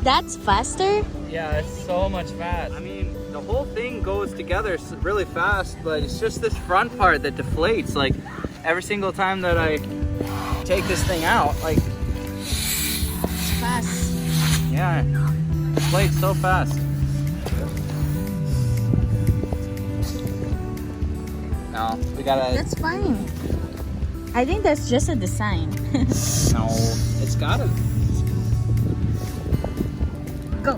That's faster? Yeah, it's so much fast. I mean, the whole thing goes together really fast, but it's just this front part that deflates. Like, every single time that I take this thing out, like, It's fast. yeah, it deflates so fast. No, we gotta... That's fine. I think that's just a design. No, it's gotta... Go.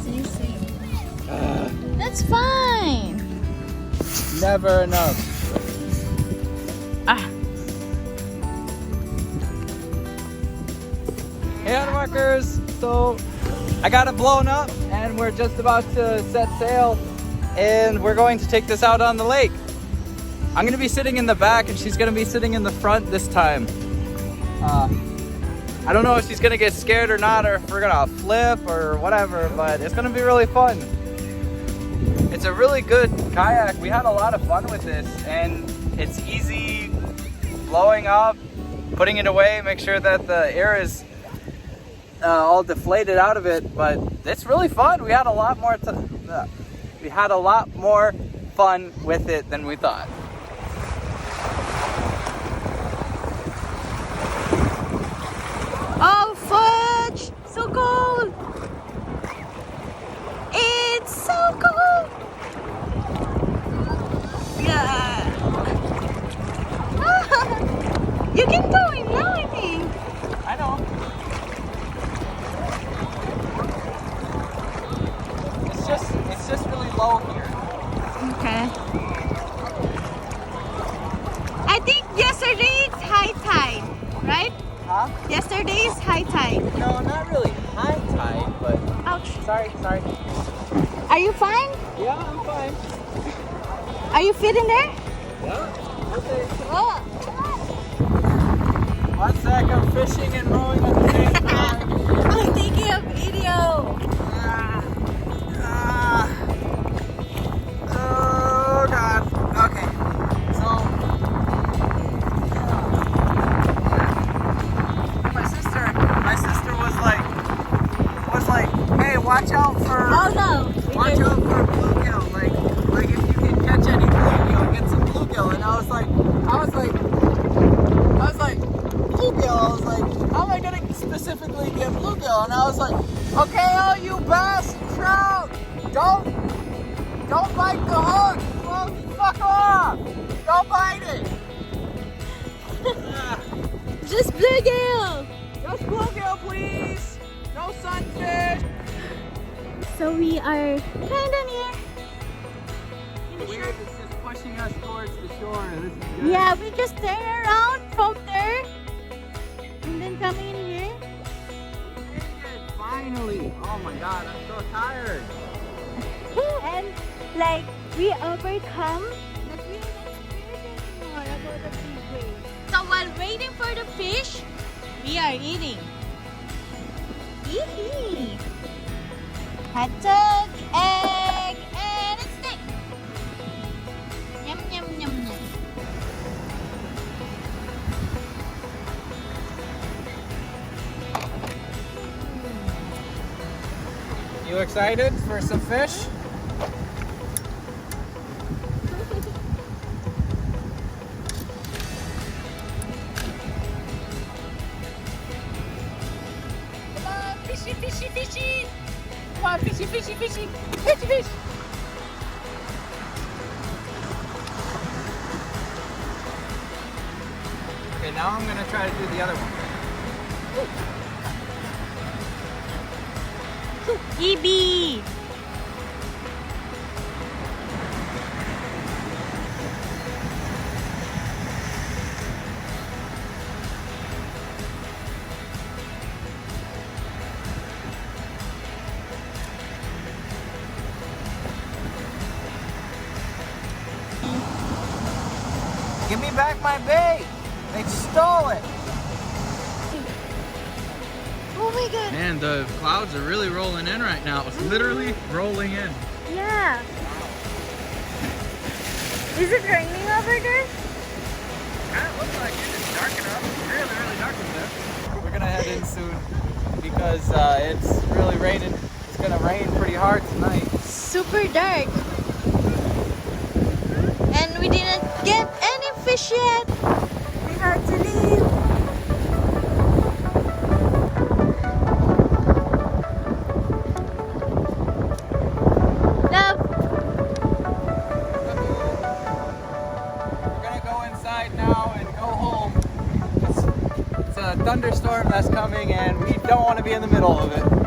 See. That's fine. Never enough. Ah. Hey, hundertmarkers! So I got it blown up and we're just about to set sail and we're going to take this out on the lake. I'm gonna be sitting in the back and she's gonna be sitting in the front this time. I don't know if she's gonna get scared or not, or if we're gonna flip or whatever, but it's gonna be really fun. It's a really good kayak. We had a lot of fun with this and it's easy blowing up, putting it away, make sure that the air is all deflated out of it, but it's really fun. We had a lot more fun with it than we thought. Oh, fudge! So cold! It's so cold! Yeah! You can go in now, I think. I know. It's just really low here. Okay. I think yesterday it's high tide, right? Huh? Yesterday is high tide. No, not really high tide, but... Ouch. Sorry. Are you fine? Yeah, I'm fine. Are you fitting there? Yeah, okay. Oh. 1 sec, I'm fishing and rowing at the same time. I'm taking a video. Oh God. Okay. So my sister was like, hey, watch out for watch out for bluegill. Like if you can catch anything, you'll get some bluegill. And I was like, bluegill. I was like, how am I gonna specifically get bluegill? And I was like, okay, all you bass, trout, don't bite the hook. Well, fuck off. Don't bite it. Just bluegill. Just bluegill, please. No sunfish. So we are kind of near. Weird, it's just pushing us towards the shore. This is good. Yeah, we just turn around from there and then come in here. Finally. Oh my God, I'm so tired. And like we overcome that we are not scared anymore about the big waves. So while waiting for the fish, we are eating. Yee-hee. Hot dog, egg, and a steak. Yum, yum, yum, yum. You excited for some fish? Come on, fishy, fishy, fishy. Come on, fishy, fishy, fishy. Fishy, fish. Okay, now I'm gonna try to do the other one. EB. Give me back my bait! They stole it! Oh my God. Man, the clouds are really rolling in right now. It's literally rolling in. Yeah. Is it raining over there? Kind of looks like it. It's dark enough. Really We're gonna head in soon because it's really raining. It's gonna rain pretty hard tonight. Super dark. And we didn't get any fish yet. We had to leave. Love. We're gonna go inside now and go home. It's a thunderstorm that's coming and we don't want to be in the middle of it.